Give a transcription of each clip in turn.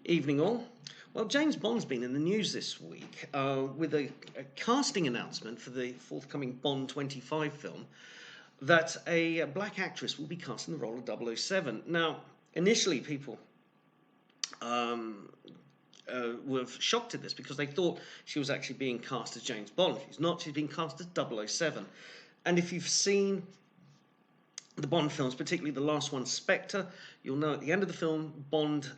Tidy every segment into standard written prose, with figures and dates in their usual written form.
Evening all. Well, James Bond's been in the news this week with a casting announcement for the forthcoming Bond 25 film that a black actress will be cast in the role of 007. Now, initially people were shocked at this because they thought she was actually being cast as James Bond. She's not, she's being cast as 007. And if you've seen the Bond films, particularly the last one, Spectre, you'll know at the end of the film, Bond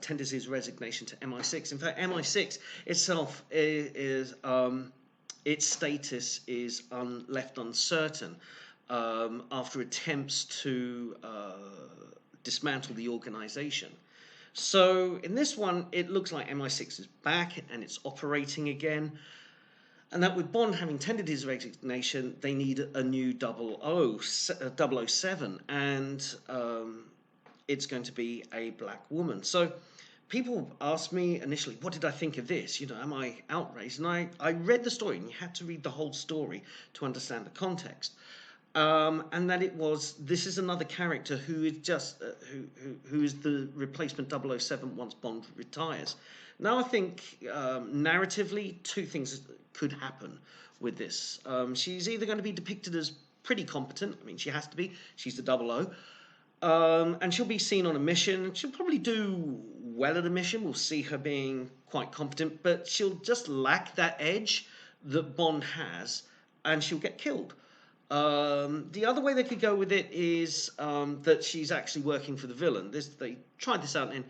tenders his resignation to MI6. In fact, MI6 itself is its status is left uncertain after attempts to dismantle the organization. So in this one, it looks like MI6 is back and it's operating again. And that with Bond having tendered his resignation, they need a new 007, and it's going to be a black woman. So people asked me initially, what did I think of this? You know, am I outraged? And I read the story, and you had to read the whole story to understand the context. And that this is another character who is just who is the replacement 007 once Bond retires. Now I think narratively two things could happen with this. She's either going to be depicted as pretty competent. I mean, she has to be. She's the 00. And she'll be seen on a mission. She'll probably do well at a mission. We'll see her being quite competent, but she'll just lack that edge that Bond has, and she'll get killed. The other way they could go with it is that she's actually working for the villain. They tried this out in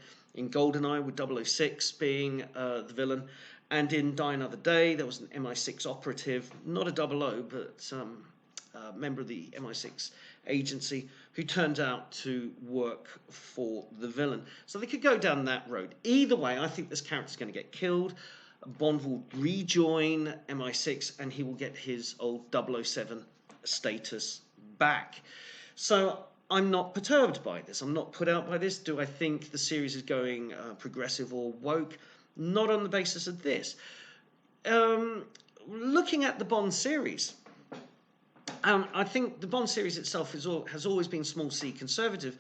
GoldenEye with 006 being the villain, and in Die Another Day there was an MI6 operative, not a 00, but a member of the MI6 agency who turned out to work for the villain. So they could go down that road. Either way, I think this character's going to get killed. Bond will rejoin MI6 and he will get his old 007 status back. So I'm not perturbed by this. I'm not put out by this. Do I think the series is going progressive or woke? Not on the basis of this. Looking at the Bond series, I think the Bond series itself has always been small c conservative,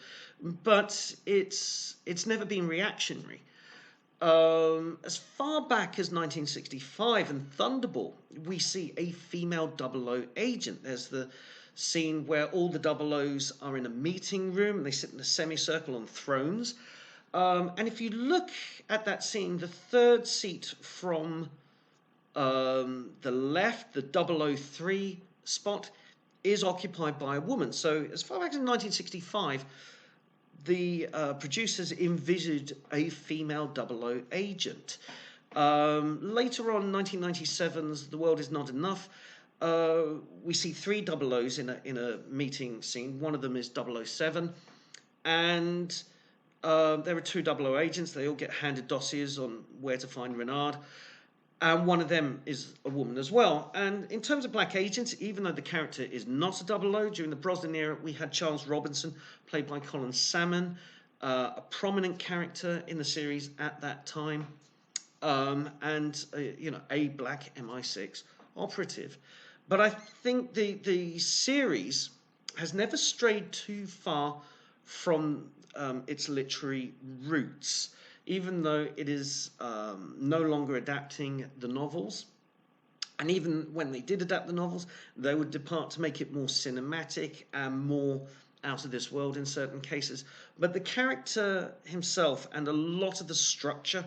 but it's never been reactionary. As far back as 1965 and Thunderball, we see a female 00 agent. There's the scene where all the 00s are in a meeting room and they sit in a semicircle on thrones. And if you look at that scene, the third seat from the left, the 003 spot, is occupied by a woman. So as far back as 1965, the producers envisaged a female 00 agent. Later on, 1997's The World Is Not Enough, we see three 00s in a meeting scene. One of them is 007, and there are two 00 agents. They all get handed dossiers on where to find Renard, and one of them is a woman as well. And in terms of black agents, even though the character is not a 00, during the Brosnan era, we had Charles Robinson, played by Colin Salmon, a prominent character in the series at that time, and a black MI6 operative. But I think the series has never strayed too far from its literary roots, even though it is no longer adapting the novels. And even when they did adapt the novels, they would depart to make it more cinematic and more out of this world in certain cases. But the character himself and a lot of the structure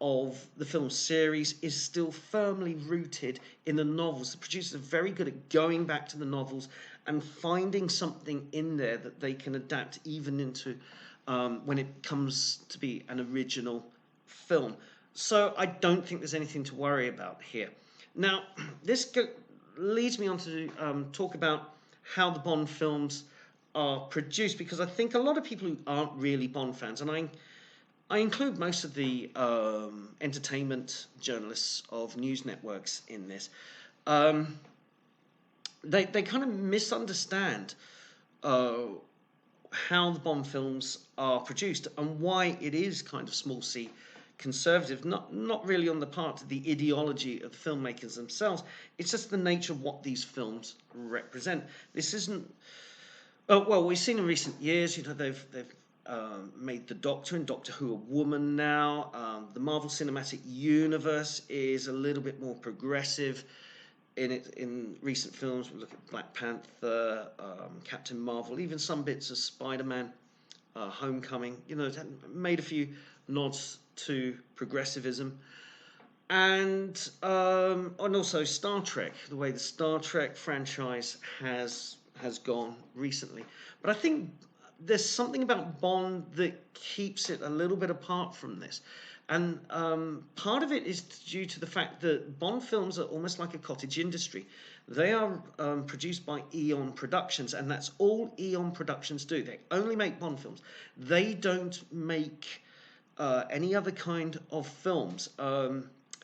of the film series is still firmly rooted in the novels. The producers are very good at going back to the novels and finding something in there that they can adapt even into when it comes to be an original film. So I don't think there's anything to worry about here. Now, this leads me on to talk about how the Bond films are produced, because I think a lot of people who aren't really Bond fans, and I include most of the entertainment journalists of news networks in this, they kind of misunderstand how the Bond films are produced and why it is kind of small c conservative, not really on the part of the ideology of the filmmakers themselves. It's just the nature of what these films represent. This isn't well, we've seen in recent years, they've made the Doctor and Doctor Who a woman now. The Marvel Cinematic Universe is a little bit more progressive in recent films. We look at Black Panther, Captain Marvel, even some bits of Spider-Man, Homecoming. You know, it made a few nods to progressivism. And also Star Trek, the way the Star Trek franchise has gone recently. But I think there's something about Bond that keeps it a little bit apart from this. And part of it is due to the fact that Bond films are almost like a cottage industry. They are produced by Eon Productions, and that's all Eon Productions do. They only make Bond films. They don't make any other kind of films.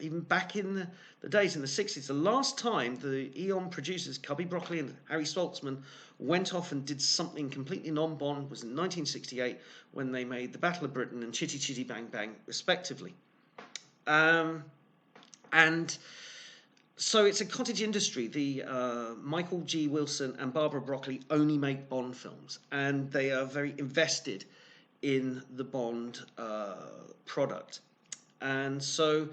Even back in the days in the 60s, the last time the Eon producers, Cubby Broccoli and Harry Saltzman, went off and did something completely non-Bond was in 1968 when they made The Battle of Britain and Chitty Chitty Bang Bang, respectively. And so it's a cottage industry. The Michael G. Wilson and Barbara Broccoli only make Bond films, and they are very invested in the Bond product. And so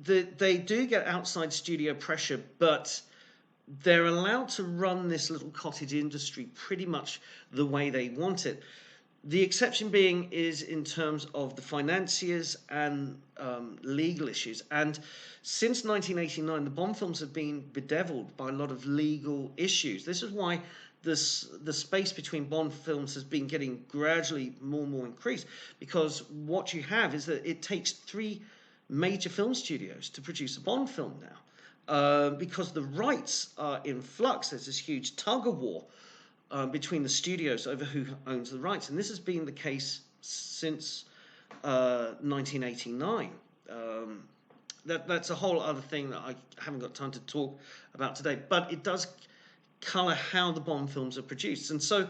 they do get outside studio pressure, but they're allowed to run this little cottage industry pretty much the way they want it. The exception being is in terms of the financiers and legal issues. And since 1989, the Bond films have been bedeviled by a lot of legal issues. This is why the space between Bond films has been getting gradually more and more increased, because what you have is that it takes 3 major film studios to produce a Bond film now, because the rights are in flux. There's this huge tug of war between the studios over who owns the rights, and this has been the case since 1989. That's a whole other thing that I haven't got time to talk about today, but it does colour how the Bond films are produced. And so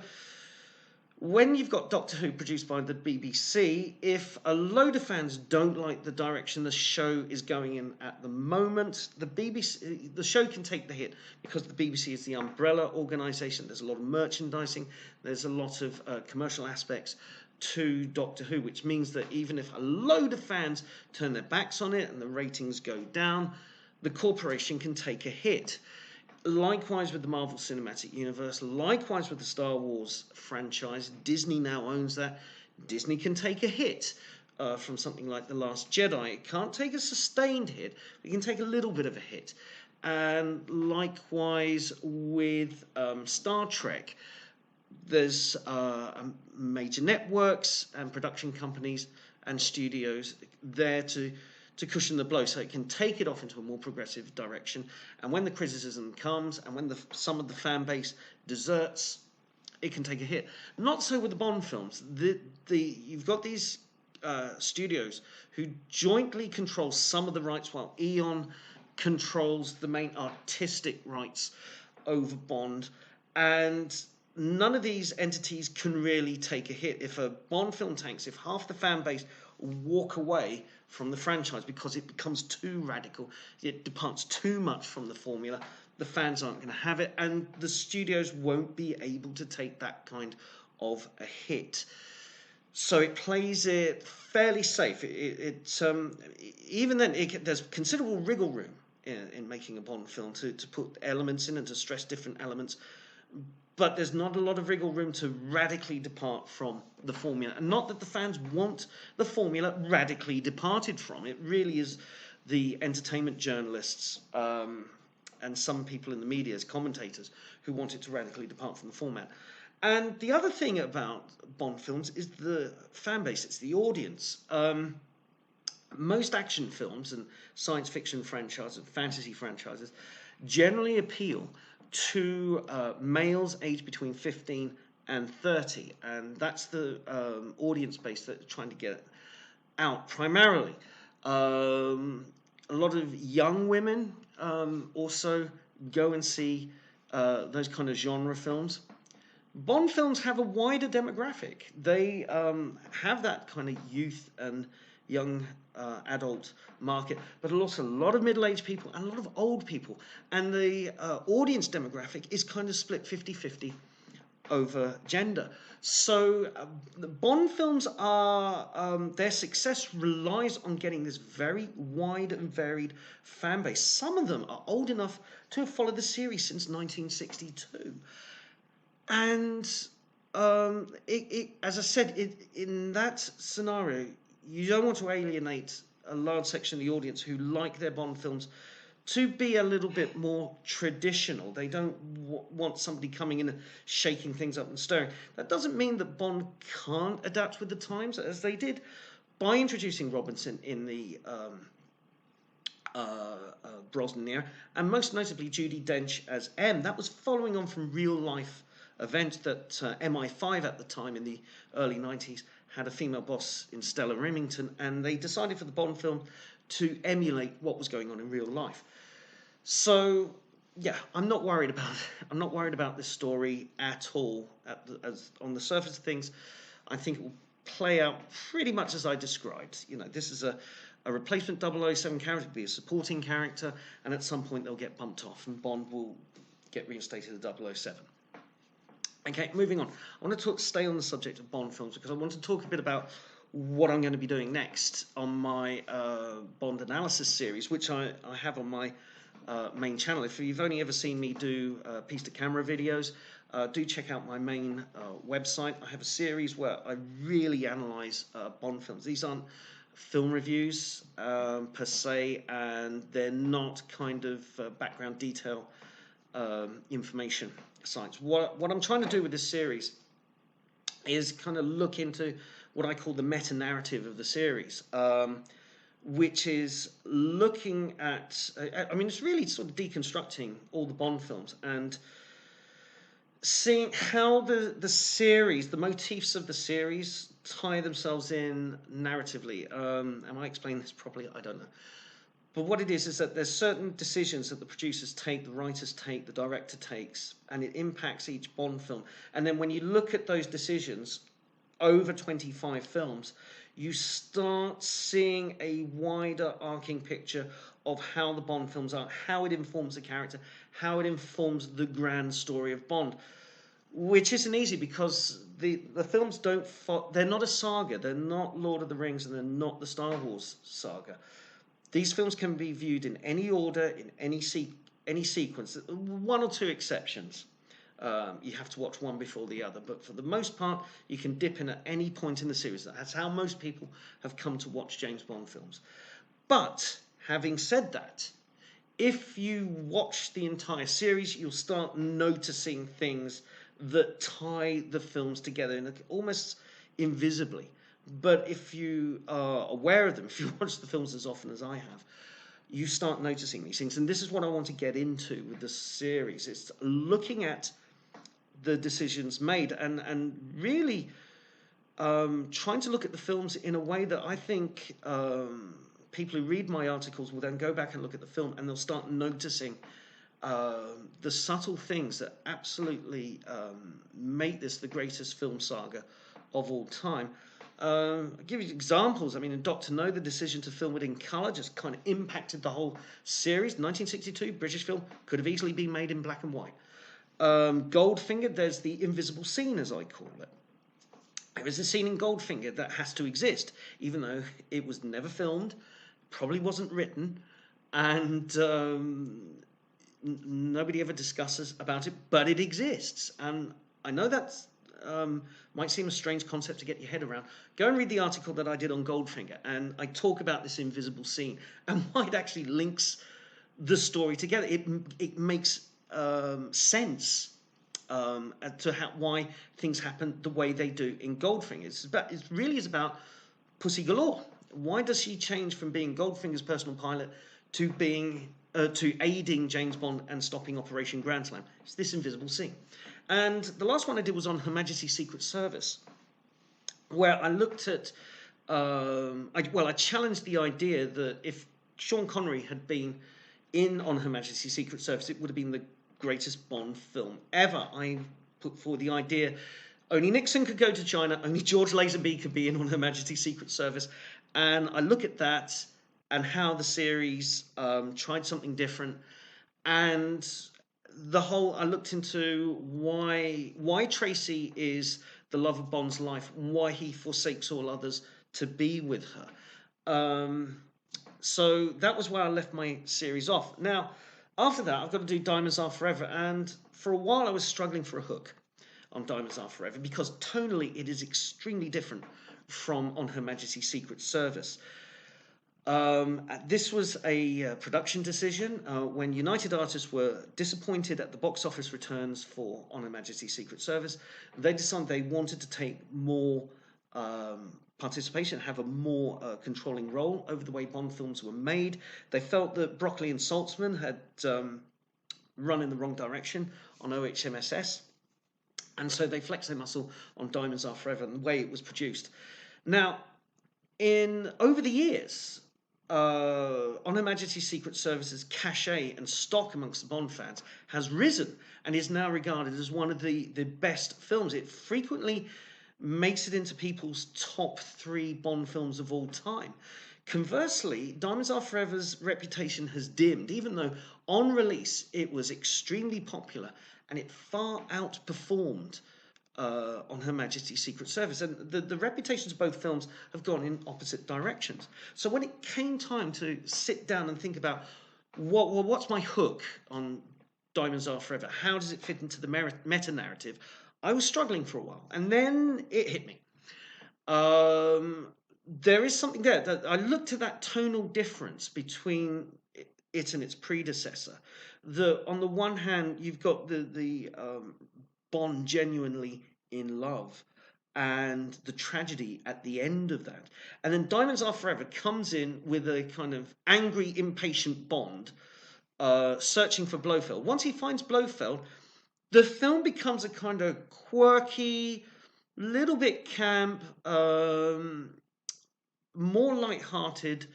when you've got Doctor Who produced by the BBC, if a load of fans don't like the direction the show is going in at the moment, the show can take the hit, because the BBC is the umbrella organisation. There's a lot of merchandising, there's a lot of commercial aspects to Doctor Who, which means that even if a load of fans turn their backs on it and the ratings go down, the corporation can take a hit. Likewise with the Marvel Cinematic Universe, likewise with the Star Wars franchise. Disney now owns that. Disney can take a hit from something like The Last Jedi. It can't take a sustained hit, but it can take a little bit of a hit. And likewise with Star Trek, there's major networks and production companies and studios there to cushion the blow, so it can take it off into a more progressive direction. And when the criticism comes, and when some of the fan base deserts, it can take a hit. Not so with the Bond films. You've got these studios who jointly control some of the rights, while Eon controls the main artistic rights over Bond. And none of these entities can really take a hit. If a Bond film tanks, if half the fan base walk away from the franchise because it becomes too radical, it departs too much from the formula, the fans aren't going to have it, and the studios won't be able to take that kind of a hit. So it plays it fairly safe. Even then, there's considerable wriggle room in making a Bond film to put elements in and to stress different elements. But there's not a lot of wriggle room to radically depart from the formula. And not that the fans want the formula radically departed from. It really is the entertainment journalists and some people in the media as commentators who want it to radically depart from the format. And the other thing about Bond films is the fan base. It's the audience. Most action films and science fiction franchises and fantasy franchises generally appeal to males aged between 15 and 30, and that's the audience base that they're trying to get out primarily. A lot of young women also go and see those kind of genre films. Bond films have a wider demographic. They have that kind of youth and young adult market, but also a lot of middle-aged people and a lot of old people. And the audience demographic is kind of split 50-50 over gender. So the Bond films are their success relies on getting this very wide and varied fan base. Some of them are old enough to have followed the series since 1962, and as I said, in that scenario, you don't want to alienate a large section of the audience who like their Bond films to be a little bit more traditional. They don't want somebody coming in and shaking things up and stirring. That doesn't mean that Bond can't adapt with the times, as they did by introducing Robinson in the Brosnan era, and most notably Judi Dench as M. That was following on from real life events that MI5 at the time in the early 90s had a female boss in Stella Remington, and they decided for the Bond film to emulate what was going on in real life. So yeah, I'm not worried about this story at all. As on the surface of things, I think it will play out pretty much as I described. You know, this is a replacement 007 character, be a supporting character, and at some point they'll get bumped off, and Bond will get reinstated as 007. Okay, moving on. I want to stay on the subject of Bond films because I want to talk a bit about what I'm going to be doing next on my Bond analysis series, which I have on my main channel. If you've only ever seen me do piece to camera videos, do check out my main website. I have a series where I really analyze Bond films. These aren't film reviews per se, and they're not kind of background detail information sites. What I'm trying to do with this series is kind of look into what I call the meta-narrative of the series, which is looking at, I mean, it's really sort of deconstructing all the Bond films and seeing how the series, the motifs of the series tie themselves in narratively. Am I explaining this properly? I don't know. But what it is that there's certain decisions that the producers take, the writers take, the director takes, and it impacts each Bond film. And then when you look at those decisions over 25 films, you start seeing a wider arcing picture of how the Bond films are, how it informs the character, how it informs the grand story of Bond, which isn't easy because the films they're not a saga, they're not Lord of the Rings, and they're not the Star Wars saga. These films can be viewed in any order, in any sequence. One or two exceptions. You have to watch one before the other. But for the most part, you can dip in at any point in the series. That's how most people have come to watch James Bond films. But having said that, if you watch the entire series, you'll start noticing things that tie the films together almost invisibly. But if you are aware of them, if you watch the films as often as I have, you start noticing these things. And this is what I want to get into with the series. It's looking at the decisions made and really trying to look at the films in a way that I think people who read my articles will then go back and look at the film and they'll start noticing the subtle things that absolutely make this the greatest film saga of all time. I'll give you examples. I mean, in Dr. No, the decision to film it in colour just kind of impacted the whole series. 1962, British film, could have easily been made in black and white. Goldfinger, there's the invisible scene, as I call it. There is a scene in Goldfinger that has to exist, even though it was never filmed, probably wasn't written, and nobody ever discusses about it, but it exists. And I know that's might seem a strange concept to get your head around. Go and read the article that I did on Goldfinger, and I talk about this invisible scene and why it actually links the story together. It makes sense to why things happen the way they do in Goldfinger. It really is about Pussy Galore. Why does she change from being Goldfinger's personal pilot to being to aiding James Bond and stopping Operation Grand Slam? It's this invisible scene. And the last one I did was on Her Majesty's Secret Service, where I looked at, I challenged the idea that if Sean Connery had been in on Her Majesty's Secret Service, it would have been the greatest Bond film ever. I put forward the idea only Nixon could go to China, only George Lazenby could be in on Her Majesty's Secret Service, and I look at that and how the series tried something different, and I looked into why Tracy is the love of Bond's life, why he forsakes all others to be with her. So that was where I left my series off. Now, after that, I've got to do Diamonds Are Forever, and for a while I was struggling for a hook on Diamonds Are Forever because tonally it is extremely different from On Her Majesty's Secret Service. This was a production decision when United Artists were disappointed at the box office returns for On Her Majesty's Secret Service. They decided they wanted to take more participation, have a more controlling role over the way Bond films were made. They felt that Broccoli and Saltzman had run in the wrong direction on OHMSS, and so they flexed their muscle on Diamonds Are Forever and the way it was produced. Now, over the years, On Her Majesty's Secret Service's cachet and stock amongst the Bond fans has risen and is now regarded as one of the best films. It frequently makes it into people's top 3 Bond films of all time. Conversely, Diamonds Are Forever's reputation has dimmed, even though on release it was extremely popular and it far outperformed On Her Majesty's Secret Service. And the reputations of both films have gone in opposite directions. So when it came time to sit down and think about what's my hook on Diamonds Are Forever, how does it fit into the meta-narrative, I was struggling for a while. And then it hit me. There is something there that I looked at that tonal difference between it and its predecessor. On the one hand, you've got the Bond genuinely in love and the tragedy at the end of that. And then Diamonds Are Forever comes in with a kind of angry, impatient Bond searching for Blofeld. Once he finds Blofeld, the film becomes a kind of quirky, little bit camp, more light-hearted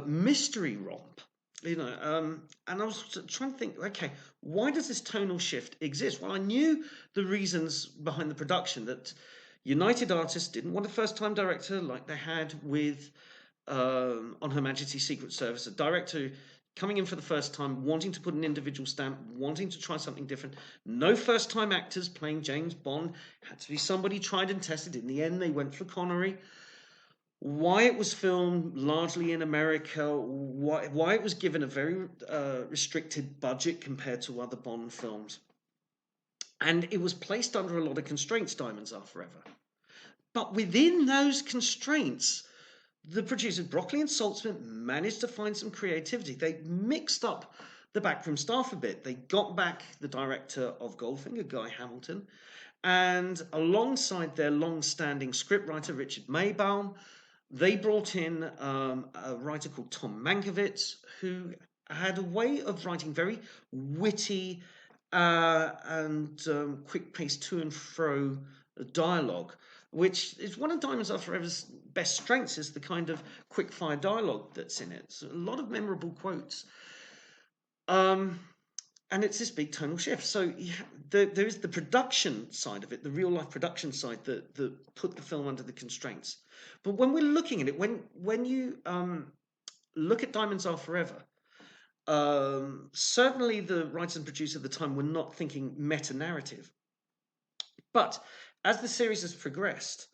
mystery romp. And I was trying to think, okay, why does this tonal shift exist? Well, I knew the reasons behind the production, that United Artists didn't want a first-time director like they had with On Her Majesty's Secret Service, a director coming in for the first time, wanting to put an individual stamp, wanting to try something different. No first-time actors playing James Bond. Had to be somebody tried and tested. In the end, they went for Connery. Why it was filmed largely in America, why it was given a very restricted budget compared to other Bond films. And it was placed under a lot of constraints, Diamonds Are Forever. But within those constraints, the producers, Broccoli and Saltzman, managed to find some creativity. They mixed up the backroom staff a bit. They got back the director of Goldfinger, Guy Hamilton, and alongside their long-standing scriptwriter, Richard Maybaum, they brought in a writer called Tom Mankiewicz, who had a way of writing very witty and quick-paced to and fro dialogue, which is one of Diamonds Are Forever's best strengths, is the kind of quick-fire dialogue that's in it. So a lot of memorable quotes. And it's this big tonal shift. So there is the production side of it, the real-life production side that put the film under the constraints. But when we're looking at it, when you look at Diamonds Are Forever, certainly the writers and producers at the time were not thinking meta-narrative. But as the series has progressed,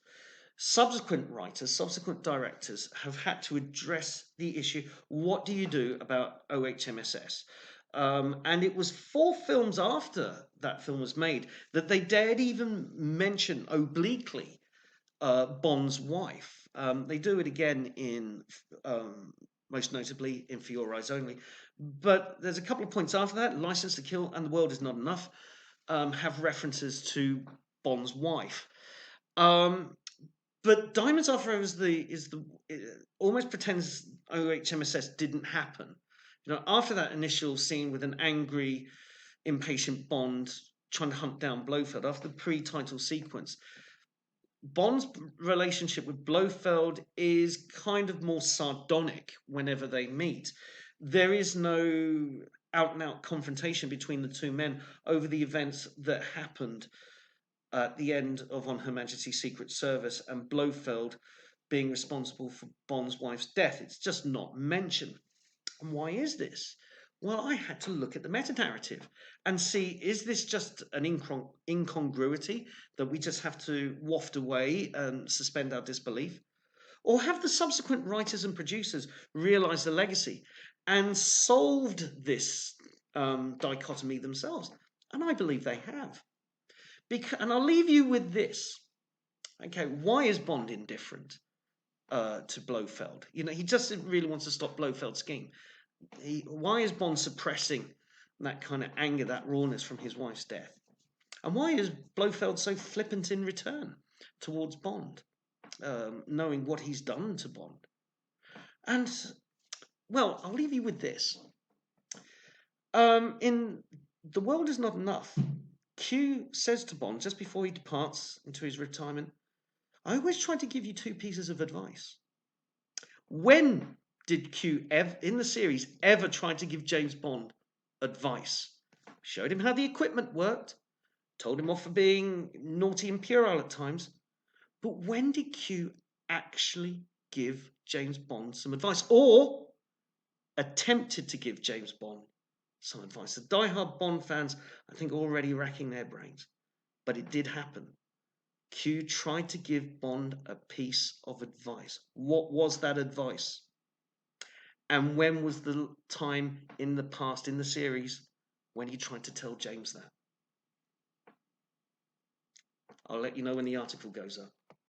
subsequent writers, subsequent directors have had to address the issue, what do you do about OHMSS? And it was 4 films after that film was made that they dared even mention obliquely Bond's wife. They do it again in, most notably, in For Your Eyes Only. But there's a couple of points after that. License to Kill and The World Is Not Enough have references to Bond's wife. But Diamonds Are Forever almost pretends OHMSS didn't happen. After that initial scene with an angry, impatient Bond trying to hunt down Blofeld, after the pre-title sequence, Bond's relationship with Blofeld is kind of more sardonic whenever they meet. There is no out-and-out confrontation between the two men over the events that happened at the end of On Her Majesty's Secret Service and Blofeld being responsible for Bond's wife's death. It's just not mentioned. And why is this? Well, I had to look at the meta narrative and see, is this just an incongruity that we just have to waft away and suspend our disbelief? Or have the subsequent writers and producers realized the legacy and solved this dichotomy themselves? And I believe they have. And I'll leave you with this. Okay, why is Bond indifferent to Blofeld? You know, he just really wants to stop Blofeld's scheme. Why is Bond suppressing that kind of anger, that rawness from his wife's death? And why is Blofeld so flippant in return towards Bond, knowing what he's done to Bond? And, well, I'll leave you with this. In The World Is Not Enough, Q says to Bond just before he departs into his retirement, I always try to give you two pieces of advice. When did Q in the series ever try to give James Bond advice? Showed him how the equipment worked, told him off for being naughty and puerile at times. But when did Q actually give James Bond some advice, or attempted to give James Bond some advice? The die-hard Bond fans, I think, are already racking their brains. But it did happen. Q tried to give Bond a piece of advice. What was that advice? And when was the time in the past, in the series, when he tried to tell James that? I'll let you know when the article goes up.